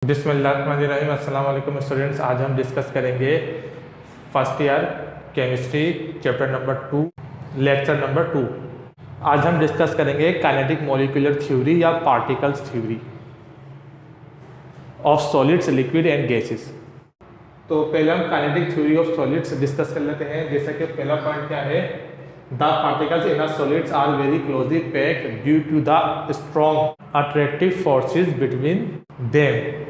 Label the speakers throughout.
Speaker 1: बिस्मिल्लाहिर्रहमानिर्रहीम। अस्सलाम वालेकुम स्टूडेंट्स। आज हम डिस्कस करेंगे first year chemistry chapter number 2 lecture number 2। आज हम डिस्कस करेंगे काइनेटिक मॉलिक्यूलर थ्योरी या particles theory of solids, liquid and gases. तो पहले हम kinetic theory of solids discuss कर लेते हैं। जैसा कि पहला पॉइंट क्या है, the particles in a solids are very closely packed due to the strong attractive forces between them.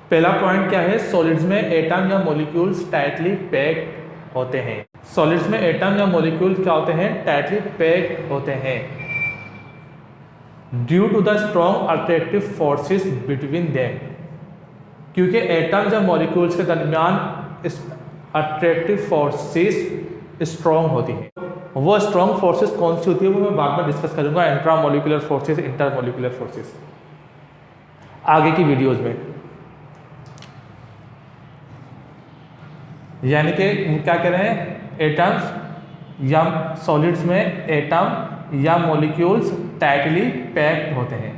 Speaker 1: पहला पॉइंट क्या है, सॉलिड्स में एटम या मॉलिक्यूल्स टाइटली पैक्ड होते हैं। सॉलिड्स में एटम या मॉलिक्यूल्स क्या होते हैं, टाइटली पैक्ड होते हैं due to the strong attractive forces between them, क्योंकि एटम्स या मॉलिक्यूल्स के दरमियान अट्रैक्टिव फोर्सेस स्ट्रॉन्ग होती हैं। वो स्ट्रॉन्ग फोर्सेस कौन सी होती है वो मैं बाद में डिस्कस करूंगा, intra molecular forces, inter molecular forces, आगे की वीडियोस में। यानी कि क्या कह रहे हैं, एटम्स या सॉलिड्स में एटम या मॉलिक्यूल्स टाइटली पैक्ड होते हैं।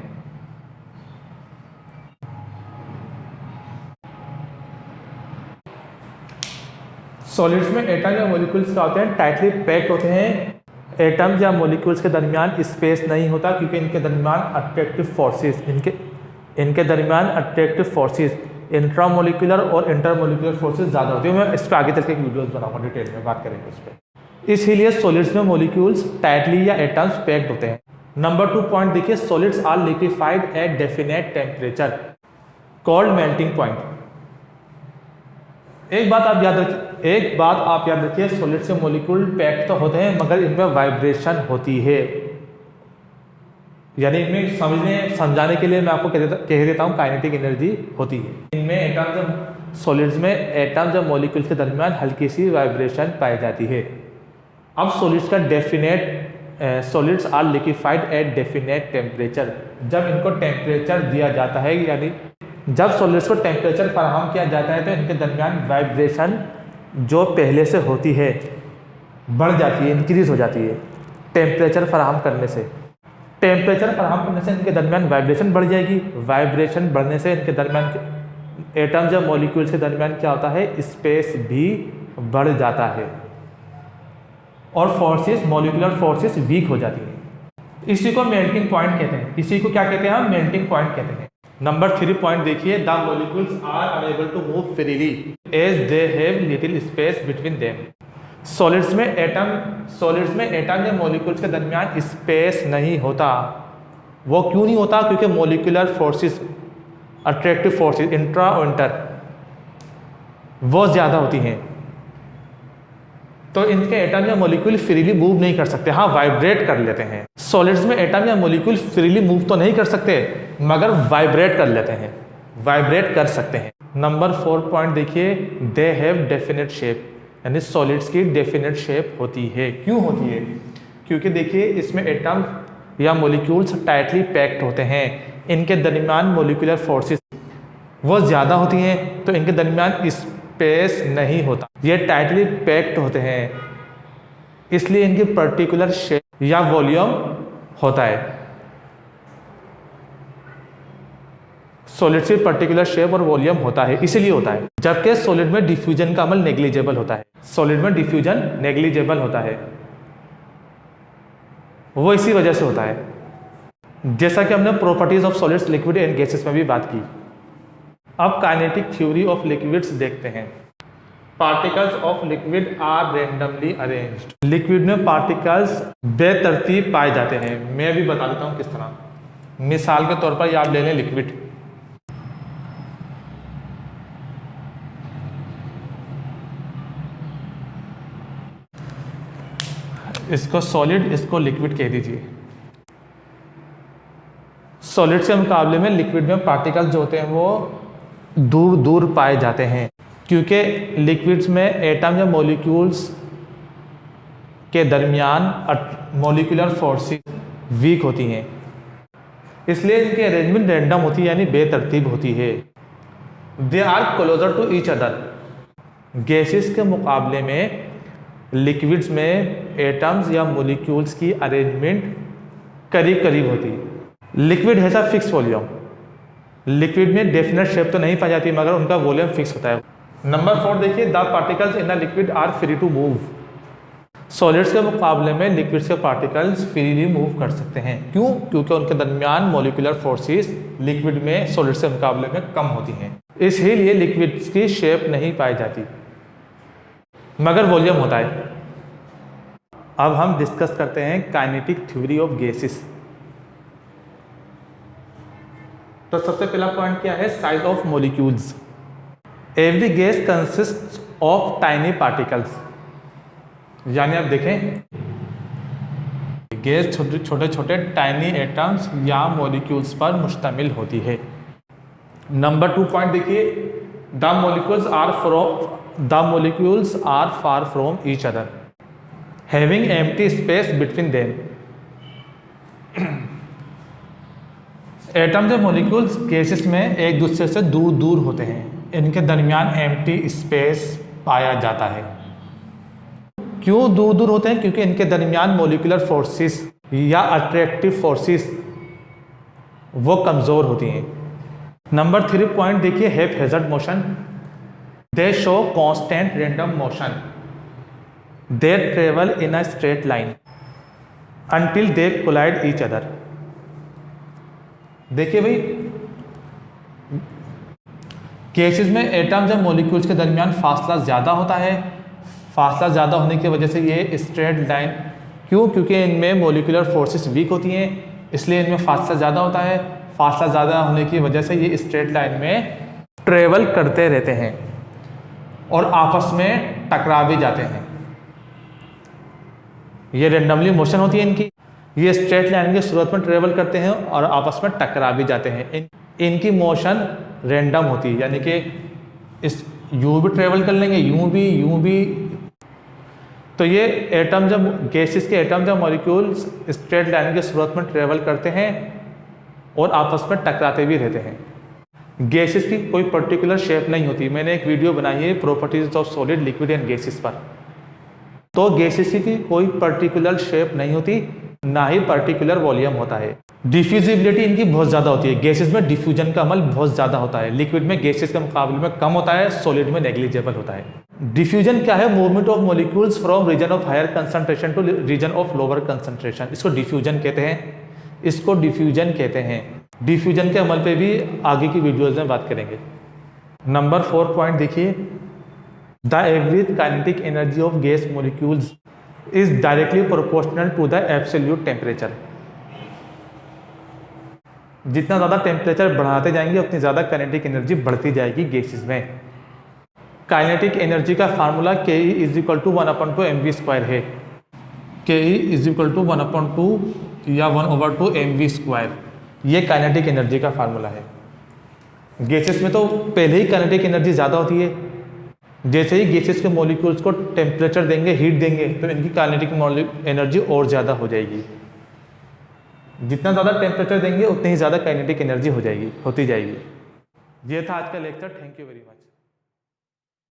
Speaker 1: सॉलिड्स में एटम या मॉलिक्यूल्स क्या होते हैं, टाइटली पैक्ड होते हैं। एटम्स या मॉलिक्यूल्स के दरमियान स्पेस नहीं होता, क्योंकि इनके दरमियान अट्रैक्टिव फोर्सेस, इनके दरमियान अट्रैक्टिव फोर्सेस इंट्रा मॉलिक्यूलर और इंटर मॉलिक्यूलर फोर्सेस ज़्यादा होती है। मैं इस पर आगे चल के एक वीडियोस बनाऊंगा, डिटेल में बात करेंगे इस पर। इसीलिए सॉलिड्स में मॉलिक्यूल्स टाइटली या एटम्स पैक्ड होते हैं। नंबर 2 पॉइंट देखिए, solids are liquefied at definite temperature called melting point. एक बात आप याद रखिए, सॉलिड से मॉलिक्यूल पैक्ड तो होते हैं मगर इनमें वाइब्रेशन होती है। यानी इनमें समझाने के लिए मैं आपको कह देता हूँ, काइनेटिक एनर्जी होती है इनमें। एटम्स, सॉलिड्स में एटम्स और मॉलिक्यूल्स के दरमियान हल्की सी वाइब्रेशन पाई जाती है। अब solids are liquefied at definite temperature. जब इनको टेम्परेचर दिया जाता है, यानी जब सॉलिड्स को टेम्परेचर फराहम किया जाता है तो इनके दरमियान वाइब्रेशन जो पहले से होती है बढ़ जाती है, इंक्रीज हो जाती है। टेम्परेचर फराहम करने से इनके दरमियान वाइब्रेशन बढ़ जाएगी। वाइब्रेशन बढ़ने से इनके दरमियान एटम्स या मॉलिक्यूल्स के दरमियान क्या होता है, स्पेस भी बढ़ जाता है और फोर्सेस, मॉलिक्यूलर फोर्सेस वीक हो जाती है। इसी को मेल्टिंग पॉइंट कहते हैं। इसी को क्या कहते हैं हम, मेल्टिंग पॉइंट कहते हैं। नंबर 3 पॉइंट देखिए, the molecules are unable to move freely as they have little space between them. Solids में एटम या मॉलिक्यूल्स के दरमियान स्पेस नहीं होता। वो क्यों नहीं होता, क्योंकि molecular forces, attractive forces intra और इंटर वो ज़्यादा होती हैं, तो इनके एटम या मॉलिक्यूल फ्रीली मूव नहीं कर सकते। हाँ, वाइब्रेट कर लेते हैं। सॉलिड्स में एटम या मॉलिक्यूल फ्रीली मूव तो नहीं कर सकते मगर वाइब्रेट कर लेते हैं, वाइब्रेट कर सकते हैं। नंबर 4 पॉइंट देखिए, दे हैव डेफिनेट शेप। यानी सॉलिड्स की डेफिनेट शेप होती है। क्यों होती है, क्योंकि देखिए इसमें एटम या मॉलिक्यूल्स टाइटली पैक्ड होते हैं। इनके दरमियान मॉलिक्यूलर फोर्सेस वो ज़्यादा होती हैं, तो इनके दरमियान स्पेस नहीं होता। ये टाइटली पैक्ड होते हैं, इसलिए इनकी पर्टिकुलर शेप या वॉल्यूम होता है। सॉलिड की पर्टिकुलर शेप और वॉल्यूम होता है, इसीलिए होता है। जबकि सॉलिड में डिफ्यूजन का अमल नेग्लिजिबल होता है। सॉलिड में डिफ्यूजन नेग्लिजिबल होता है, वो इसी वजह से होता है। जैसा कि हमने properties of solids, liquid and gases में भी बात की। अब काइनेटिक थ्योरी ऑफ लिक्विड्स देखते हैं। Particles of liquid are randomly arranged. Liquid में पार्टिकल्स बेतरतीब पाए जाते हैं। मैं भी बता देता हूं किस तरह। मिसाल के तौर पर आप ले लें लिक्विड, इसको सॉलिड, इसको लिक्विड कह दीजिए। सॉलिड के मुकाबले में लिक्विड में पार्टिकल्स जो होते हैं वो दूर दूर पाए जाते हैं, क्योंकि लिक्विड्स में एटम या मॉलिक्यूल्स के दरमियान मॉलिक्यूलर फोर्सेस वीक होती हैं, इसलिए इनकी अरेंजमेंट रैंडम होती है, यानी बेतरतीब होती है। They are closer to each other. Gases के मुकाबले में लिक्विड्स में एटम्स या मॉलिक्यूल्स की अरेंजमेंट करीब करीब होती है। Liquid has a fix volume, liquid में डेफिनेट शेप तो नहीं पाई जाती मगर उनका वॉल्यूम फिक्स होता है। नंबर 4 देखिए, the particles in the liquid are free to move. Solids के मुकाबले में लिक्विड्स के पार्टिकल्स फ्रीली मूव कर सकते हैं। क्यों? क्योंकि उनके दरमियान मॉलिक्यूलर फोर्सेस लिक्विड में सॉलिड्स के मुकाबले में कम होती हैं, इसलिए लिक्विड्स की शेप नहीं पाई जाती मगर वॉल्यूम होता है। अब हम डिस्कस करते हैं काइनेटिक थ्योरी ऑफ गैसेस। तो सबसे पहला पॉइंट क्या है? Size of molecules. Every gas consist of tiny particles, यानी आप देखें गैस छोटे छोटे टाइनी एटम्स या मॉलिक्यूल्स पर मुश्तमिल होती है। नंबर 2 पॉइंट देखिए, the molecules are far from each other having empty space between them. Atoms और मॉलिक्यूल्स गैसेस में एक दूसरे से दूर दूर होते हैं, इनके दरमियान एम्प्टी स्पेस पाया जाता है। क्यों दूर दूर होते हैं? क्योंकि इनके दरमियान मॉलिक्यूलर फोर्सेस या अट्रैक्टिव फोर्सेस वो कमज़ोर होती हैं। नंबर 3 पॉइंट देखिए, haphazard motion. They show constant random motion. They travel in a straight line until they collide each other. देखिए भाई, केसेस में एटम्स और मॉलिक्यूल्स के दरमियान फासला ज़्यादा होता है। फासला ज़्यादा होने की वजह से ये स्ट्रेट लाइन, क्यों? क्योंकि इनमें मॉलिक्यूलर फोर्सेस वीक होती हैं, इसलिए इनमें फासला ज़्यादा होता है। फासला ज़्यादा होने की वजह से ये स्ट्रेट लाइन में ट्रेवल करते रहते हैं और आपस में टकरा भी जाते हैं। ये रेंडमली मोशन होती है इनकी। ये स्ट्रेट लाइन की सूरत में ट्रेवल करते हैं और आपस में टकरा भी जाते हैं। इनकी मोशन रेंडम होती है, यानी कि इस यूं भी ट्रेवल कर लेंगे, यूं भी। तो ये एटम जब गैसेस के एटम जब मॉलिक्यूल्स स्ट्रेट लाइन की सूरत में ट्रेवल करते हैं और आपस में टकराते भी रहते हैं। गैसेस की कोई पर्टिकुलर शेप नहीं होती। मैंने एक वीडियो बनाई है properties of solid, liquid and gases पर। तो गैसेस की कोई पर्टिकुलर शेप नहीं होती, ना ही पर्टिकुलर वॉल्यूम होता है। डिफ्यूजिबिलिटी इनकी बहुत ज़्यादा होती है। गैसेस में डिफ्यूजन का अमल बहुत ज़्यादा होता है। लिक्विड में गैसेस के मुकाबले में कम होता है, सॉलिड में नेग्लिजिबल होता है। डिफ्यूजन क्या है? Movement of molecules from region of higher concentration to region of lower concentration. इसको डिफ्यूजन कहते हैं। डिफ्यूजन के अमल पे भी आगे की वीडियोज़ में बात करेंगे। नंबर 4 पॉइंट देखिए, the average kinetic energy of gas molecules is directly proportional to the absolute temperature. जितना ज़्यादा टेम्परेचर बढ़ाते जाएंगे उतनी ज़्यादा काइनेटिक एनर्जी बढ़ती जाएगी गैसेस में। काइनेटिक एनर्जी का फार्मूला Ke = 1/2 mv² है। Ke = 1/2 या 1/2 mv²। ये काइनेटिक एनर्जी का फार्मूला है। गैसेस में तो पहले ही काइनेटिक एनर्जी ज़्यादा होती है। जैसे ही गैसेस के मॉलिक्यूल्स को टेम्परेचर देंगे, हीट देंगे, तो इनकी काइनेटिक एनर्जी और ज़्यादा हो जाएगी। जितना ज़्यादा टेम्परेचर देंगे उतनी ही ज़्यादा काइनेटिक एनर्जी होती जाएगी। ये था आज का lecture. Thank you very much.